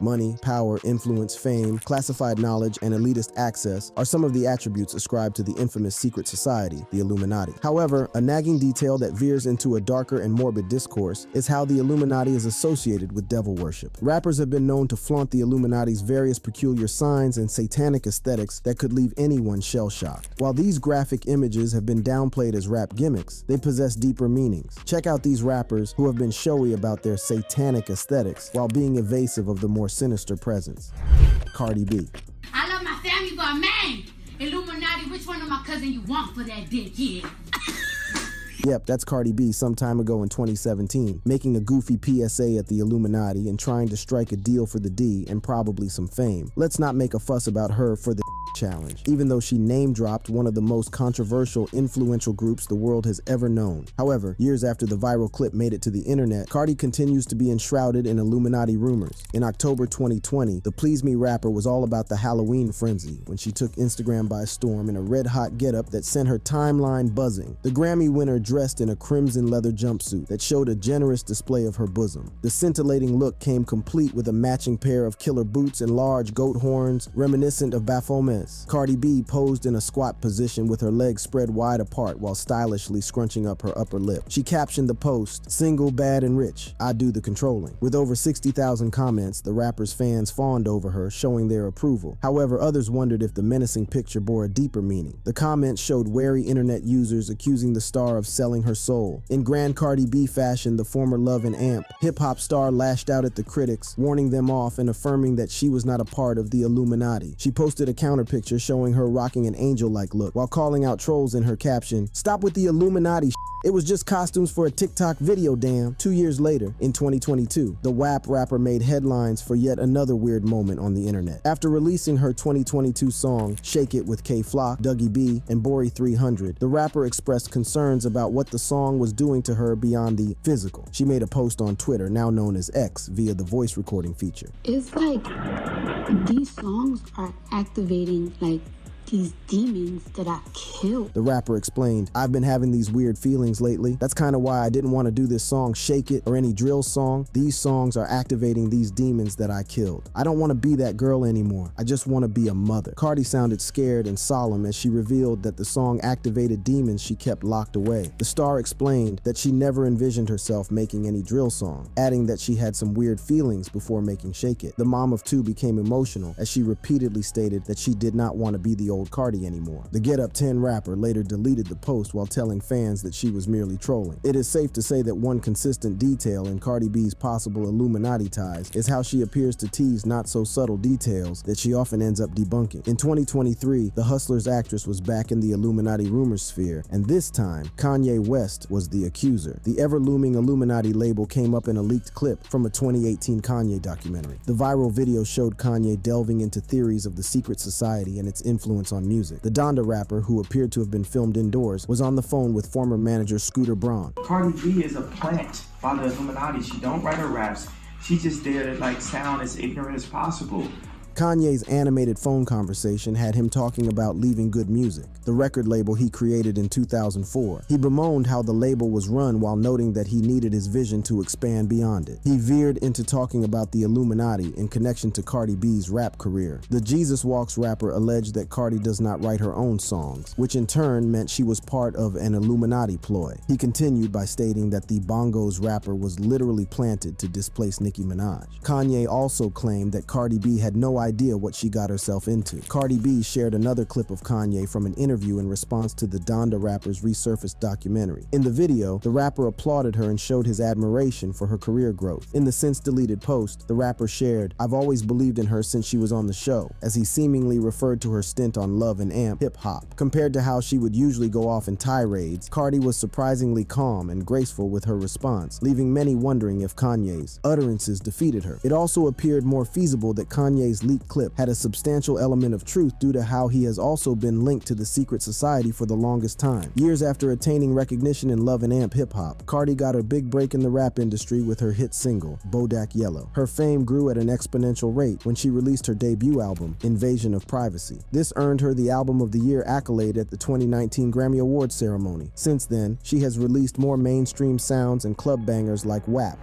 Money, power, influence, fame, classified knowledge, and elitist access are some of the attributes ascribed to the infamous secret society, the Illuminati. However, a nagging detail that veers into a darker and morbid discourse is how the Illuminati is associated with devil worship. Rappers have been known to flaunt the Illuminati's various peculiar signs and satanic aesthetics that could leave anyone shell-shocked. While these graphic images have been downplayed as rap gimmicks, they possess deeper meanings. Check out these rappers who have been showy about their satanic aesthetics while being evasive of the more sinister presence. Cardi B. I love my family, but man, Illuminati, which one of my cousins you want for that dick, kid? Yep, that's Cardi B some time ago in 2017, making a goofy PSA at the Illuminati and trying to strike a deal for the D and probably some fame. Let's not make a fuss about her for the challenge, even though she name-dropped one of the most controversial, influential groups the world has ever known. However, years after the viral clip made it to the internet, Cardi continues to be enshrouded in Illuminati rumors. In October 2020, the Please Me rapper was all about the Halloween frenzy when she took Instagram by storm in a red-hot getup that sent her timeline buzzing. The Grammy winner dressed in a crimson leather jumpsuit that showed a generous display of her bosom. The scintillating look came complete with a matching pair of killer boots and large goat horns reminiscent of Baphomet. Cardi B posed in a squat position with her legs spread wide apart while stylishly scrunching up her upper lip. She captioned the post, "Single, bad, and rich. I do the controlling." With over 60,000 comments, the rapper's fans fawned over her, showing their approval. However, others wondered if the menacing picture bore a deeper meaning. The comments showed wary internet users accusing the star of selling her soul. In grand Cardi B fashion, the former Love and Amp hip-hop star lashed out at the critics, warning them off and affirming that she was not a part of the Illuminati. She posted a counter picture showing her rocking an angel-like look, while calling out trolls in her caption, "Stop with the Illuminati shit. It was just costumes for a TikTok video, damn." 2 years later, in 2022, the WAP rapper made headlines for yet another weird moment on the internet. After releasing her 2022 song, Shake It with K Flock, Dougie B, and Bori 300, the rapper expressed concerns about what the song was doing to her beyond the physical. She made a post on Twitter, now known as X, via the voice recording feature. It's like these songs are activating these demons that I killed. The rapper explained, "I've been having these weird feelings lately. That's kind of why I didn't want to do this song Shake It or any drill song. These songs are activating these demons that I killed. I don't want to be that girl anymore. I just want to be a mother." Cardi sounded scared and solemn as she revealed that the song activated demons she kept locked away. The star explained that she never envisioned herself making any drill song, adding that she had some weird feelings before making Shake It. The mom of two became emotional as she repeatedly stated that she did not want to be the old Cardi anymore. The Get Up 10 rapper later deleted the post while telling fans that she was merely trolling. It is safe to say that one consistent detail in Cardi B's possible Illuminati ties is how she appears to tease not so subtle details that she often ends up debunking. In 2023, the Hustlers actress was back in the Illuminati rumor sphere, and this time, Kanye West was the accuser. The ever-looming Illuminati label came up in a leaked clip from a 2018 Kanye documentary. The viral video showed Kanye delving into theories of the secret society and its influence on music. The Donda rapper, who appeared to have been filmed indoors, was on the phone with former manager Scooter Braun. Cardi B is a plant by the Illuminati. She don't write her raps. She's just there to sound as ignorant as possible. Kanye's animated phone conversation had him talking about leaving Good Music, the record label he created in 2004. He bemoaned how the label was run while noting that he needed his vision to expand beyond it. He veered into talking about the Illuminati in connection to Cardi B's rap career. The Jesus Walks rapper alleged that Cardi does not write her own songs, which in turn meant she was part of an Illuminati ploy. He continued by stating that the Bongos rapper was literally planted to displace Nicki Minaj. Kanye also claimed that Cardi B had no idea what she got herself into. Cardi B shared another clip of Kanye from an interview in response to the Donda rapper's resurfaced documentary. In the video, the rapper applauded her and showed his admiration for her career growth. In the since-deleted post, the rapper shared, "I've always believed in her since she was on the show," as he seemingly referred to her stint on Love and Amp hip-hop. Compared to how she would usually go off in tirades, Cardi was surprisingly calm and graceful with her response, leaving many wondering if Kanye's utterances defeated her. It also appeared more feasible that Kanye's leaked clip had a substantial element of truth due to how he has also been linked to the secret society for the longest time. Years after attaining recognition in Love and Amp hip-hop, Cardi got her big break in the rap industry with her hit single, Bodak Yellow. Her fame grew at an exponential rate when she released her debut album, Invasion of Privacy. This earned her the Album of the Year accolade at the 2019 Grammy Awards ceremony. Since then, she has released more mainstream sounds and club bangers like WAP,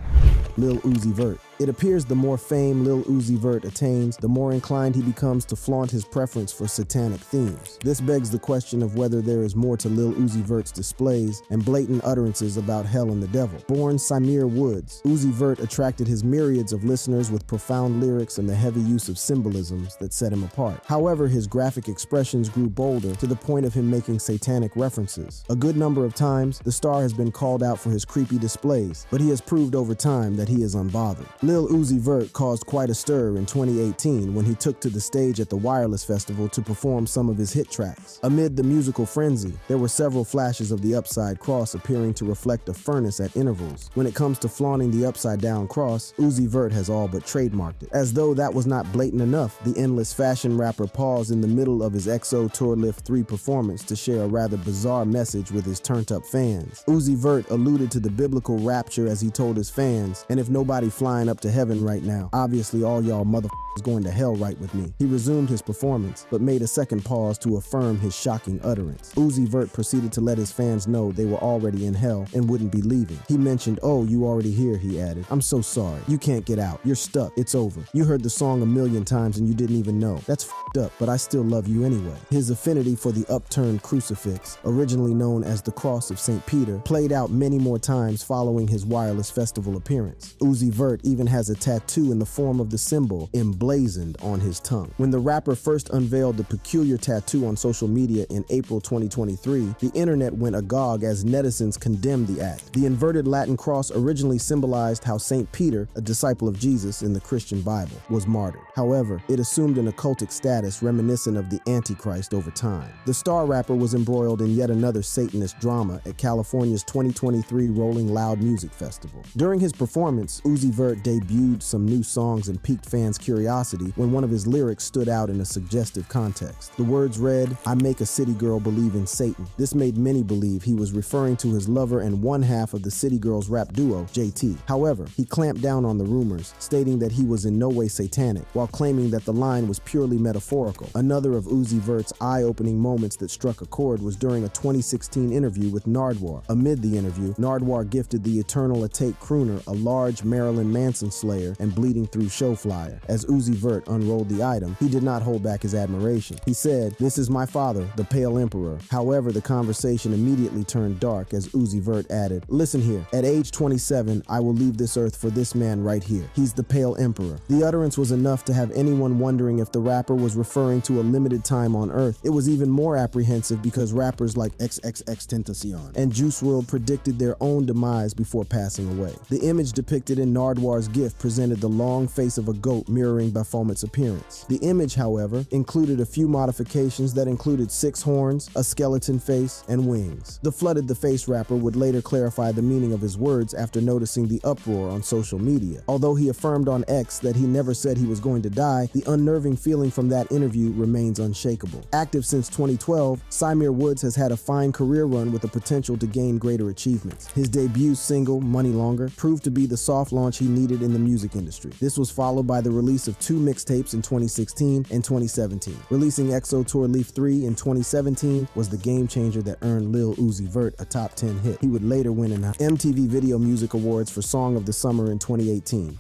Lil Uzi Vert, It appears the more fame Lil Uzi Vert attains, the more inclined he becomes to flaunt his preference for satanic themes. This begs the question of whether there is more to Lil Uzi Vert's displays and blatant utterances about hell and the devil. Born Samir Woods, Uzi Vert attracted his myriads of listeners with profound lyrics and the heavy use of symbolisms that set him apart. However, his graphic expressions grew bolder to the point of him making satanic references. A good number of times, the star has been called out for his creepy displays, but he has proved over time that he is unbothered. Lil Uzi Vert caused quite a stir in 2018 when he took to the stage at the Wireless Festival to perform some of his hit tracks. Amid the musical frenzy, there were several flashes of the upside cross appearing to reflect a furnace at intervals. When it comes to flaunting the upside down cross, Uzi Vert has all but trademarked it. As though that was not blatant enough, the endless fashion rapper paused in the middle of his XO Tour Lift 3 performance to share a rather bizarre message with his turned-up fans. Uzi Vert alluded to the biblical rapture as he told his fans, "And if nobody flying up to heaven right now, obviously all y'all motherfuckers going to hell right with me." He resumed his performance, but made a second pause to affirm his shocking utterance. Uzi Vert proceeded to let his fans know they were already in hell and wouldn't be leaving. He mentioned, "Oh, you already here," he added. "I'm so sorry. You can't get out. You're stuck. It's over. You heard the song a million times and you didn't even know. That's f***ed up, but I still love you anyway." His affinity for the upturned crucifix, originally known as the Cross of St. Peter, played out many more times following his Wireless Festival appearance. Uzi Vert even has a tattoo in the form of the symbol emblazoned on his tongue. When the rapper first unveiled the peculiar tattoo on social media in April 2023, the internet went agog as netizens condemned the act. The inverted Latin cross originally symbolized how St. Peter, a disciple of Jesus in the Christian Bible, was martyred. However, it assumed an occultic status reminiscent of the Antichrist over time. The star rapper was embroiled in yet another Satanist drama at California's 2023 Rolling Loud Music Festival. During his performance, Uzi Vert debuted some new songs and piqued fans' curiosity when one of his lyrics stood out in a suggestive context. The words read, "I make a city girl believe in Satan." This made many believe he was referring to his lover and one half of the City Girls rap duo, JT. However, he clamped down on the rumors, stating that he was in no way satanic, while claiming that the line was purely metaphorical. Another of Uzi Vert's eye-opening moments that struck a chord was during a 2016 interview with Nardwuar. Amid the interview, Nardwuar gifted the Eternal Atate crooner a large Marilyn Manson Slayer and Bleeding Through show flyer. As Uzi Vert unrolled the item, he did not hold back his admiration. He said, "This is my father, the Pale Emperor." However, the conversation immediately turned dark as Uzi Vert added, "Listen here, at age 27, I will leave this earth for this man right here. He's the Pale Emperor." The utterance was enough to have anyone wondering if the rapper was referring to a limited time on earth. It was even more apprehensive because rappers like XXXTentacion and Juice WRLD predicted their own demise before passing away. The image depicted in Nardwuar's gift presented the long face of a goat mirroring Baphomet's appearance. The image, however, included a few modifications that included 6 horns, a skeleton face, and wings. The Flooded the Face rapper would later clarify the meaning of his words after noticing the uproar on social media. Although he affirmed on X that he never said he was going to die, the unnerving feeling from that interview remains unshakable. Active since 2012, Samir Woods has had a fine career run with the potential to gain greater achievements. His debut single, Money Longer, proved to be the soft launch he needed in the music industry. This was followed by the release of 2 mixtapes in 2016 and 2017. Releasing XO Tour Lift 3 in 2017 was the game changer that earned Lil Uzi Vert a top 10 hit. He would later win an MTV Video Music Awards for Song of the Summer in 2018.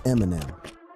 Eminem.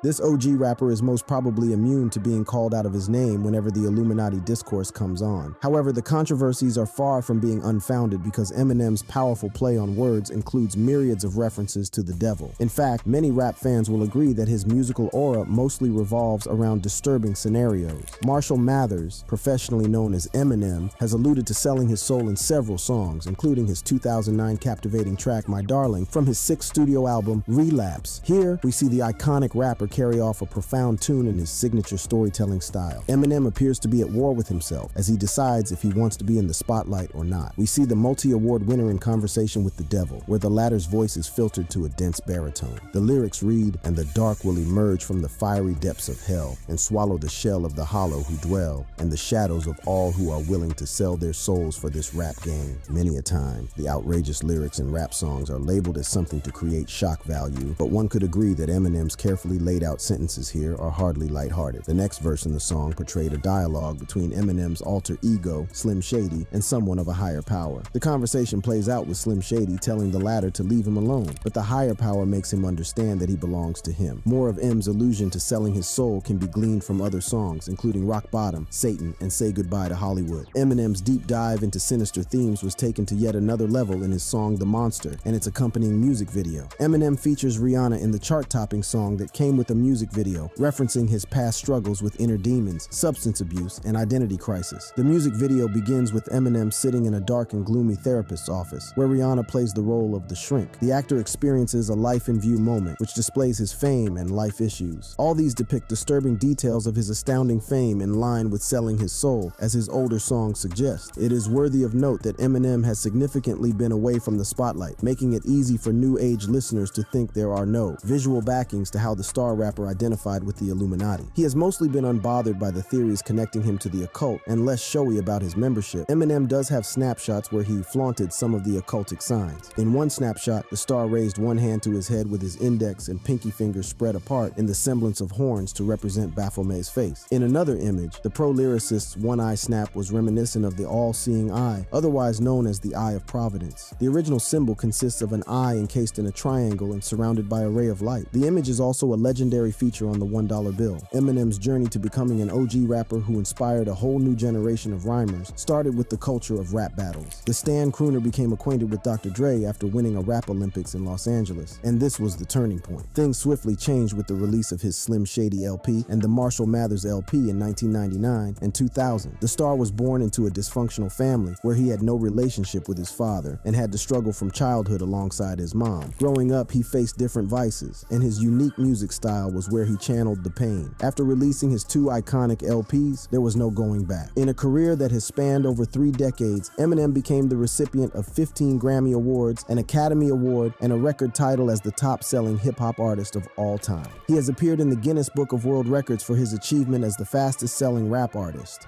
This OG rapper is most probably immune to being called out of his name whenever the Illuminati discourse comes on. However, the controversies are far from being unfounded because Eminem's powerful play on words includes myriads of references to the devil. In fact, many rap fans will agree that his musical aura mostly revolves around disturbing scenarios. Marshall Mathers, professionally known as Eminem, has alluded to selling his soul in several songs, including his 2009 captivating track My Darling from his 6th studio album, Relapse. Here, we see the iconic rapper carry off a profound tune in his signature storytelling style. Eminem appears to be at war with himself as he decides if he wants to be in the spotlight or not. We see the multi-award winner in conversation with the devil, where the latter's voice is filtered to a dense baritone. The lyrics read, "And the dark will emerge from the fiery depths of hell, and swallow the shell of the hollow who dwell, and the shadows of all who are willing to sell their souls for this rap game." Many a time, the outrageous lyrics in rap songs are labeled as something to create shock value, but one could agree that Eminem's carefully laid splayed-out sentences here are hardly lighthearted. The next verse in the song portrayed a dialogue between Eminem's alter ego, Slim Shady, and someone of a higher power. The conversation plays out with Slim Shady telling the latter to leave him alone, but the higher power makes him understand that he belongs to him. More of M's allusion to selling his soul can be gleaned from other songs, including Rock Bottom, Satan, and Say Goodbye to Hollywood. Eminem's deep dive into sinister themes was taken to yet another level in his song The Monster and its accompanying music video. Eminem features Rihanna in the chart-topping song that came with a music video, referencing his past struggles with inner demons, substance abuse, and identity crisis. The music video begins with Eminem sitting in a dark and gloomy therapist's office, where Rihanna plays the role of the shrink. The actor experiences a life-in-view moment, which displays his fame and life issues. All these depict disturbing details of his astounding fame in line with selling his soul, as his older songs suggest. It is worthy of note that Eminem has significantly been away from the spotlight, making it easy for new age listeners to think there are no visual backings to how the star rapper identified with the Illuminati. He has mostly been unbothered by the theories connecting him to the occult and less showy about his membership. Eminem does have snapshots where he flaunted some of the occultic signs. In one snapshot, the star raised one hand to his head with his index and pinky fingers spread apart in the semblance of horns to represent Baphomet's face. In another image, the pro-lyricist's one-eye snap was reminiscent of the all-seeing eye, otherwise known as the Eye of Providence. The original symbol consists of an eye encased in a triangle and surrounded by a ray of light. The image is also a legendary feature on the $1 bill. Eminem's journey to becoming an OG rapper who inspired a whole new generation of rhymers started with the culture of rap battles. The Stan crooner became acquainted with Dr. Dre after winning a rap Olympics in Los Angeles, and this was the turning point. Things swiftly changed with the release of his Slim Shady LP and the Marshall Mathers LP in 1999 and 2000. The star was born into a dysfunctional family where he had no relationship with his father and had to struggle from childhood alongside his mom. Growing up, he faced different vices, and his unique music style was where he channeled the pain. After releasing his two iconic LPs, there was no going back. In a career that has spanned over 3 decades, Eminem became the recipient of 15 Grammy Awards, an Academy Award, and a record title as the top-selling hip-hop artist of all time. He has appeared in the Guinness Book of World Records for his achievement as the fastest-selling rap artist.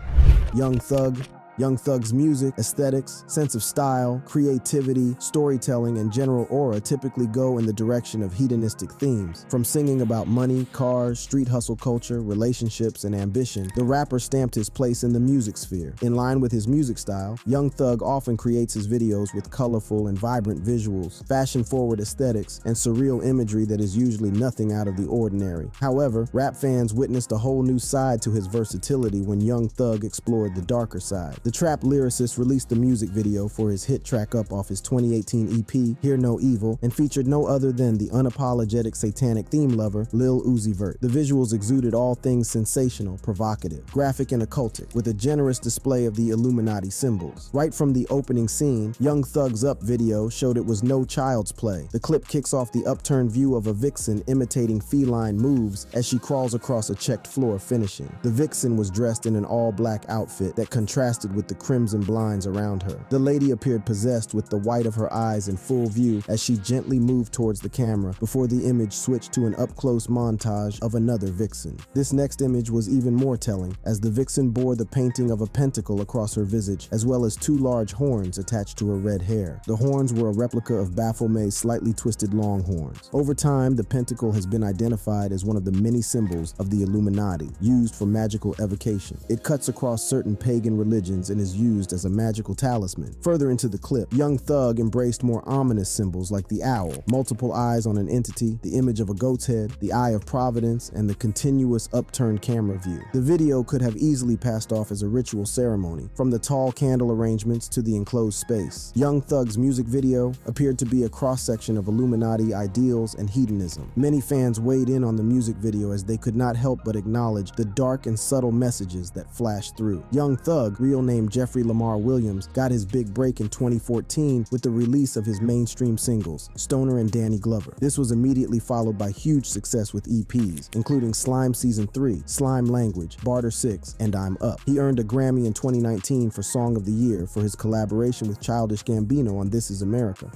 Young Thug's music, aesthetics, sense of style, creativity, storytelling, and general aura typically go in the direction of hedonistic themes. From singing about money, cars, street hustle culture, relationships, and ambition, the rapper stamped his place in the music sphere. In line with his music style, Young Thug often creates his videos with colorful and vibrant visuals, fashion-forward aesthetics, and surreal imagery that is usually nothing out of the ordinary. However, rap fans witnessed a whole new side to his versatility when Young Thug explored the darker side. The trap lyricist released the music video for his hit track Up off his 2018 EP, Hear No Evil, and featured no other than the unapologetic satanic theme lover, Lil Uzi Vert. The visuals exuded all things sensational, provocative, graphic, and occultic, with a generous display of the Illuminati symbols. Right from the opening scene, Young Thug's Up video showed it was no child's play. The clip kicks off the upturned view of a vixen imitating feline moves as she crawls across a checked floor, finishing. The vixen was dressed in an all-black outfit that contrasted with the crimson blinds around her. The lady appeared possessed with the white of her eyes in full view as she gently moved towards the camera before the image switched to an up-close montage of another vixen. This next image was even more telling, as the vixen bore the painting of a pentacle across her visage, as well as 2 large horns attached to her red hair. The horns were a replica of Baphomet's slightly twisted long horns. Over time, the pentacle has been identified as one of the many symbols of the Illuminati, used for magical evocation. It cuts across certain pagan religions and is used as a magical talisman. Further into the clip, Young Thug embraced more ominous symbols like the owl, multiple eyes on an entity, the image of a goat's head, the Eye of Providence, and the continuous upturned camera view. The video could have easily passed off as a ritual ceremony, from the tall candle arrangements to the enclosed space. Young Thug's music video appeared to be a cross-section of Illuminati ideals and hedonism. Many fans weighed in on the music video as they could not help but acknowledge the dark and subtle messages that flashed through. Young Thug, real name Jeffrey Lamar Williams, got his big break in 2014 with the release of his mainstream singles, Stoner and Danny Glover. This was immediately followed by huge success with EPs, including Slime Season 3, Slime Language, Barter 6, and I'm Up. He earned a Grammy in 2019 for Song of the Year for his collaboration with Childish Gambino on This Is America.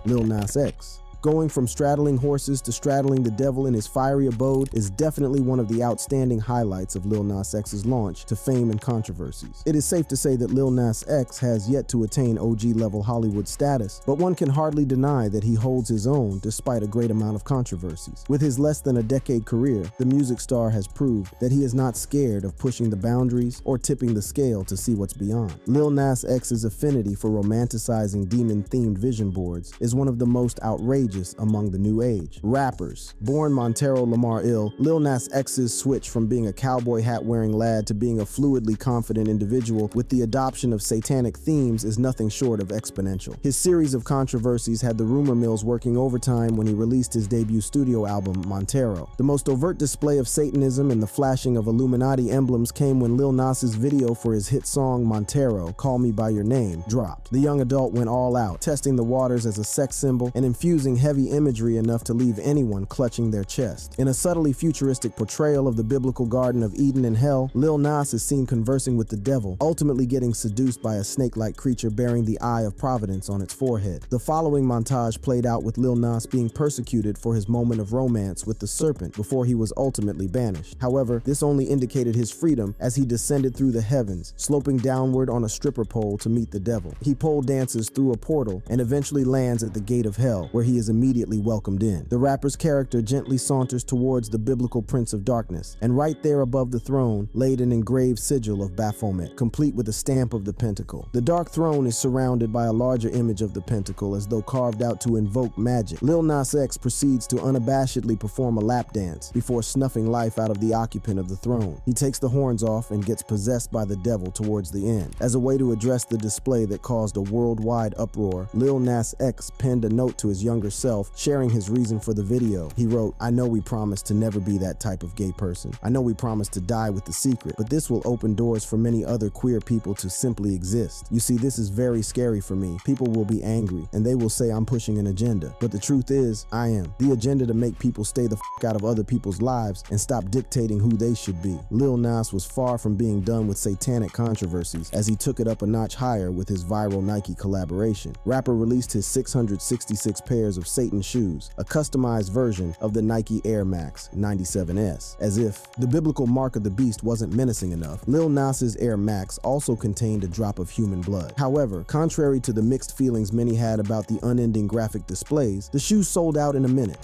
Lil Nas X. Going from straddling horses to straddling the devil in his fiery abode is definitely one of the outstanding highlights of Lil Nas X's launch to fame and controversies. It is safe to say that Lil Nas X has yet to attain OG-level Hollywood status, but one can hardly deny that he holds his own despite a great amount of controversies. With his less than a decade career, the music star has proved that he is not scared of pushing the boundaries or tipping the scale to see what's beyond. Lil Nas X's affinity for romanticizing demon-themed vision boards is one of the most outrageous among the new age. Rappers. Born Montero Lamar Ill, Lil Nas X's switch from being a cowboy hat-wearing lad to being a fluidly confident individual with the adoption of satanic themes is nothing short of exponential. His series of controversies had the rumor mills working overtime when he released his debut studio album, Montero. The most overt display of Satanism and the flashing of Illuminati emblems came when Lil Nas's video for his hit song Montero, Call Me By Your Name, dropped. The young adult went all out, testing the waters as a sex symbol and infusing heavy imagery enough to leave anyone clutching their chest. In a subtly futuristic portrayal of the biblical Garden of Eden and hell, Lil Nas is seen conversing with the devil, ultimately getting seduced by a snake-like creature bearing the Eye of Providence on its forehead. The following montage played out with Lil Nas being persecuted for his moment of romance with the serpent before he was ultimately banished. However, this only indicated his freedom as he descended through the heavens, sloping downward on a stripper pole to meet the devil. He pole dances through a portal and eventually lands at the gate of hell, where he is immediately welcomed in. The rapper's character gently saunters towards the biblical Prince of Darkness, and right there above the throne laid an engraved sigil of Baphomet, complete with a stamp of the pentacle. The dark throne is surrounded by a larger image of the pentacle as though carved out to invoke magic. Lil Nas X proceeds to unabashedly perform a lap dance before snuffing life out of the occupant of the throne. He takes the horns off and gets possessed by the devil towards the end. As a way to address the display that caused a worldwide uproar, Lil Nas X penned a note to his younger self, sharing his reason for the video. He wrote, "I know we promised to never be that type of gay person. I know we promised to die with the secret, but this will open doors for many other queer people to simply exist. You see, this is very scary for me. People will be angry, and they will say I'm pushing an agenda. But the truth is, I am. The agenda to make people stay the f*** out of other people's lives and stop dictating who they should be." Lil Nas was far from being done with satanic controversies, as he took it up a notch higher with his viral Nike collaboration. Rapper released his 666 pairs of Satan shoes, a customized version of the Nike Air Max 97S. As if the biblical mark of the beast wasn't menacing enough, Lil Nas's Air Max also contained a drop of human blood. However, contrary to the mixed feelings many had about the unending graphic displays, the shoes sold out in a minute.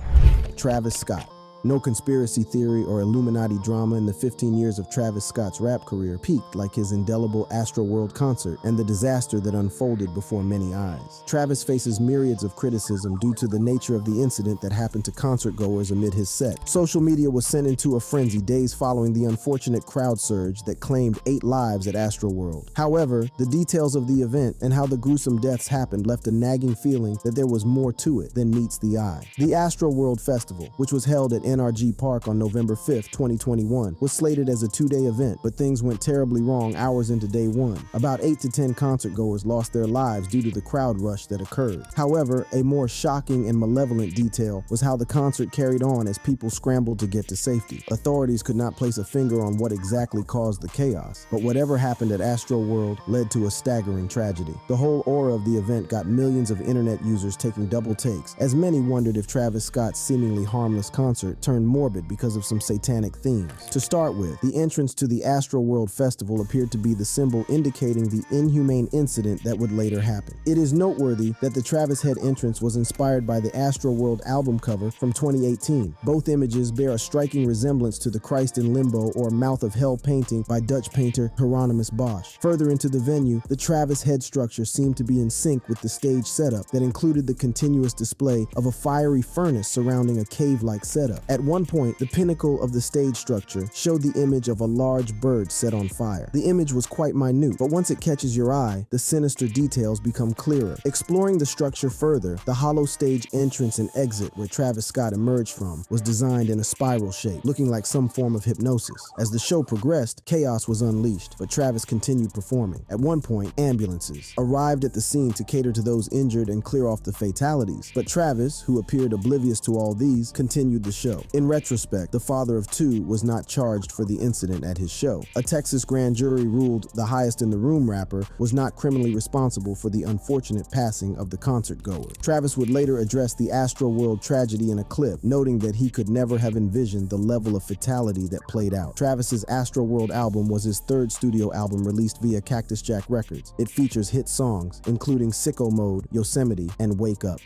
Travis Scott. No conspiracy theory or Illuminati drama in the 15 years of Travis Scott's rap career peaked like his indelible Astroworld concert and the disaster that unfolded before many eyes. Travis faces myriads of criticism due to the nature of the incident that happened to concertgoers amid his set. Social media was sent into a frenzy days following the unfortunate crowd surge that claimed 8 lives at Astroworld. However, the details of the event and how the gruesome deaths happened left a nagging feeling that there was more to it than meets the eye. The Astroworld Festival, which was held at NRG Park on November 5th, 2021, was slated as a 2-day event, but things went terribly wrong hours into day 1. About 8 to 10 concertgoers lost their lives due to the crowd rush that occurred. However, a more shocking and malevolent detail was how the concert carried on as people scrambled to get to safety. Authorities could not place a finger on what exactly caused the chaos, but whatever happened at Astroworld led to a staggering tragedy. The whole aura of the event got millions of internet users taking double takes, as many wondered if Travis Scott's seemingly harmless concert turned morbid because of some satanic themes. To start with, the entrance to the Astroworld Festival appeared to be the symbol indicating the inhumane incident that would later happen. It is noteworthy that the Travis Head entrance was inspired by the Astroworld album cover from 2018. Both images bear a striking resemblance to the Christ in Limbo or Mouth of Hell painting by Dutch painter Hieronymus Bosch. Further into the venue, the Travis Head structure seemed to be in sync with the stage setup that included the continuous display of a fiery furnace surrounding a cave-like setup. At one point, the pinnacle of the stage structure showed the image of a large bird set on fire. The image was quite minute, but once it catches your eye, the sinister details become clearer. Exploring the structure further, the hollow stage entrance and exit where Travis Scott emerged from was designed in a spiral shape, looking like some form of hypnosis. As the show progressed, chaos was unleashed, but Travis continued performing. At one point, ambulances arrived at the scene to cater to those injured and clear off the fatalities, but Travis, who appeared oblivious to all these, continued the show. show. In retrospect, the father of two was not charged for the incident at his show. A Texas grand jury ruled the highest in the room rapper was not criminally responsible for the unfortunate passing of the concert goer. Travis would later address the Astroworld tragedy in a clip, noting that he could never have envisioned the level of fatality that played out. Travis's Astroworld album was his third studio album released via Cactus Jack Records. It features hit songs, including Sicko Mode, Yosemite, and Wake Up.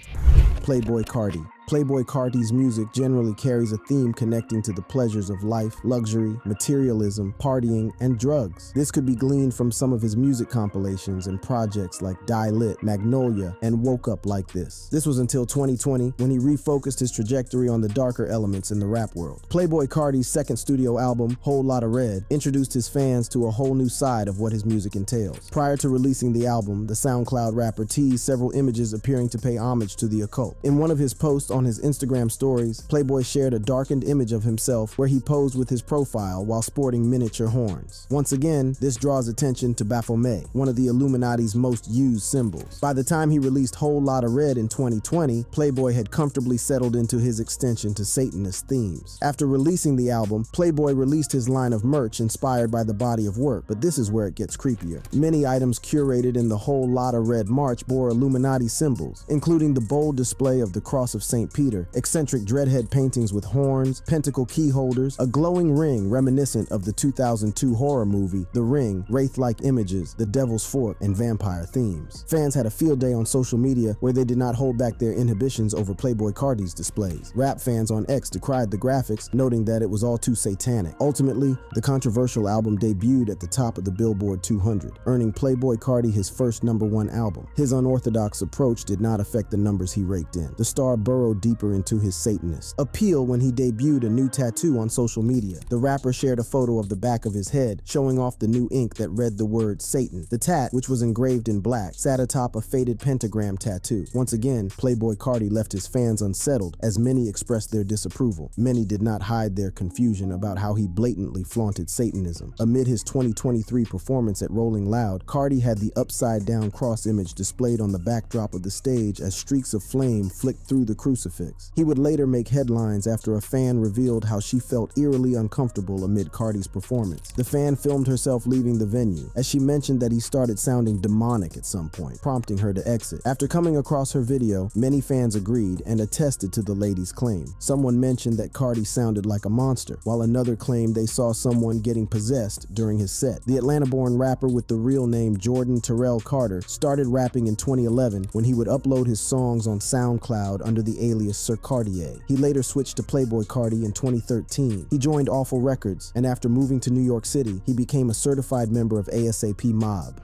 Playboi Carti. Playboi Carti's music generally carries a theme connecting to the pleasures of life, luxury, materialism, partying, and drugs. This could be gleaned from some of his music compilations and projects like Die Lit, Magnolia, and Woke Up Like This. This was until 2020 when he refocused his trajectory on the darker elements in the rap world. Playboi Carti's second studio album, Whole Lotta Red, introduced his fans to a whole new side of what his music entails. Prior to releasing the album, the SoundCloud rapper teased several images appearing to pay homage to the occult. In one of his posts on his Instagram stories, Playboi shared a darkened image of himself where he posed with his profile while sporting miniature horns. Once again, this draws attention to Baphomet, one of the Illuminati's most used symbols. By the time he released Whole Lotta Red in 2020, Playboi had comfortably settled into his extension to Satanist themes. After releasing the album, Playboi released his line of merch inspired by the body of work, but this is where it gets creepier. Many items curated in the Whole Lotta Red march bore Illuminati symbols, including the bold display of the Cross of St. Peter, eccentric dreadhead paintings with horns, pentacle key holders, a glowing ring reminiscent of the 2002 horror movie The Ring, wraith-like images, the Devil's Fork, and vampire themes. Fans had a field day on social media where they did not hold back their inhibitions over Playboi Carti's displays. Rap fans on X decried the graphics, noting that it was all too satanic. Ultimately, the controversial album debuted at the top of the Billboard 200, earning Playboi Carti his first #1 album. His unorthodox approach did not affect the numbers he raked in. The star burrowed deeper into his Satanist appeal when he debuted a new tattoo on social media. The rapper shared a photo of the back of his head, showing off the new ink that read the word Satan. The tat, which was engraved in black, sat atop a faded pentagram tattoo. Once again, Playboi Carti left his fans unsettled as many expressed their disapproval. Many did not hide their confusion about how he blatantly flaunted Satanism. Amid his 2023 performance at Rolling Loud, Carti had the upside-down cross image displayed on the backdrop of the stage as streaks of flame flicked through the crucifix. He would later make headlines after a fan revealed how she felt eerily uncomfortable amid Carti's performance. The fan filmed herself leaving the venue, as she mentioned that he started sounding demonic at some point, prompting her to exit. After coming across her video, many fans agreed and attested to the lady's claim. Someone mentioned that Carti sounded like a monster, while another claimed they saw someone getting possessed during his set. The Atlanta-born rapper with the real name Jordan Terrell Carter started rapping in 2011 when he would upload his songs on SoundCloud under the alias Sir Cartier. He later switched to Playboi Carti in 2013. He joined Awful Records, and after moving to New York City, he became a certified member of ASAP Mob.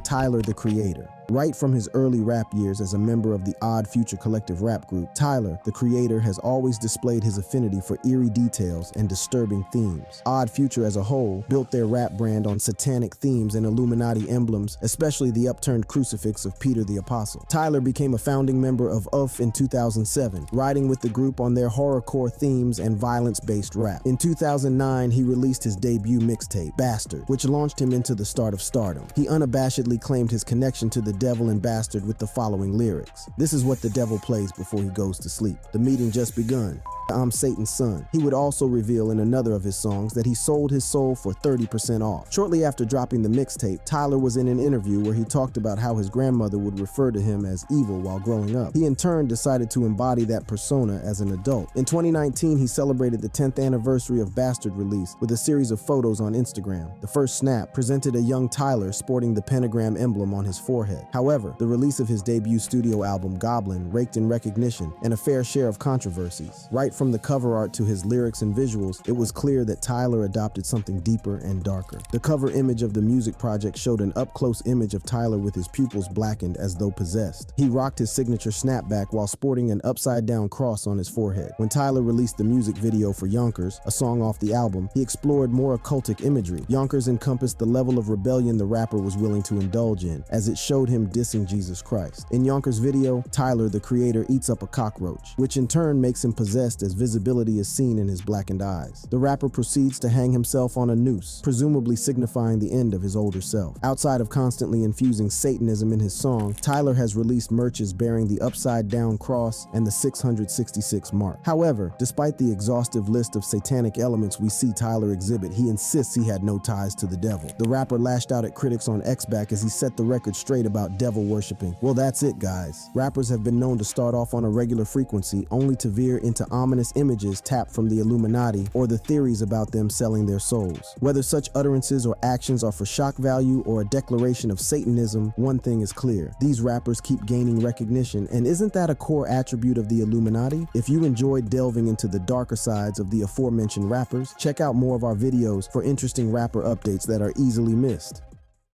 Tyler, the Creator. Right from his early rap years as a member of the Odd Future collective rap group, Tyler, the Creator, has always displayed his affinity for eerie details and disturbing themes. Odd Future as a whole built their rap brand on satanic themes and Illuminati emblems, especially the upturned crucifix of Peter the Apostle. Tyler became a founding member of UF in 2007, riding with the group on their horrorcore themes and violence-based rap. In 2009, he released his debut mixtape, Bastard, which launched him into the start of stardom. He unabashedly claimed his connection to the devil and Bastard with the following lyrics. This is what the devil plays before he goes to sleep. The meeting just begun. I'm Satan's son. He would also reveal in another of his songs that he sold his soul for 30% off. Shortly after dropping the mixtape, Tyler was in an interview where he talked about how his grandmother would refer to him as evil while growing up. He in turn decided to embody that persona as an adult. In 2019, he celebrated the 10th anniversary of Bastard release with a series of photos on Instagram. The first snap presented a young Tyler sporting the pentagram emblem on his forehead. However, the release of his debut studio album, Goblin, raked in recognition and a fair share of controversies. Right from the cover art to his lyrics and visuals, it was clear that Tyler adopted something deeper and darker. The cover image of the music project showed an up-close image of Tyler with his pupils blackened as though possessed. He rocked his signature snapback while sporting an upside-down cross on his forehead. When Tyler released the music video for Yonkers, a song off the album, he explored more occultic imagery. Yonkers encompassed the level of rebellion the rapper was willing to indulge in, as it showed him him dissing Jesus Christ. In Yonkers' video, Tyler, the creator, eats up a cockroach, which in turn makes him possessed as visibility is seen in his blackened eyes. The rapper proceeds to hang himself on a noose, presumably signifying the end of his older self. Outside of constantly infusing Satanism in his song, Tyler has released merches bearing the upside-down cross and the 666 mark. However, despite the exhaustive list of satanic elements we see Tyler exhibit, he insists he had no ties to the devil. The rapper lashed out at critics on X-Back as he set the record straight about devil worshipping. Well, that's it, guys. Rappers have been known to start off on a regular frequency only to veer into ominous images tapped from the Illuminati or the theories about them selling their souls. Whether such utterances or actions are for shock value or a declaration of Satanism, one thing is clear. These rappers keep gaining recognition, and isn't that a core attribute of the Illuminati? If you enjoyed delving into the darker sides of the aforementioned rappers, check out more of our videos for interesting rapper updates that are easily missed.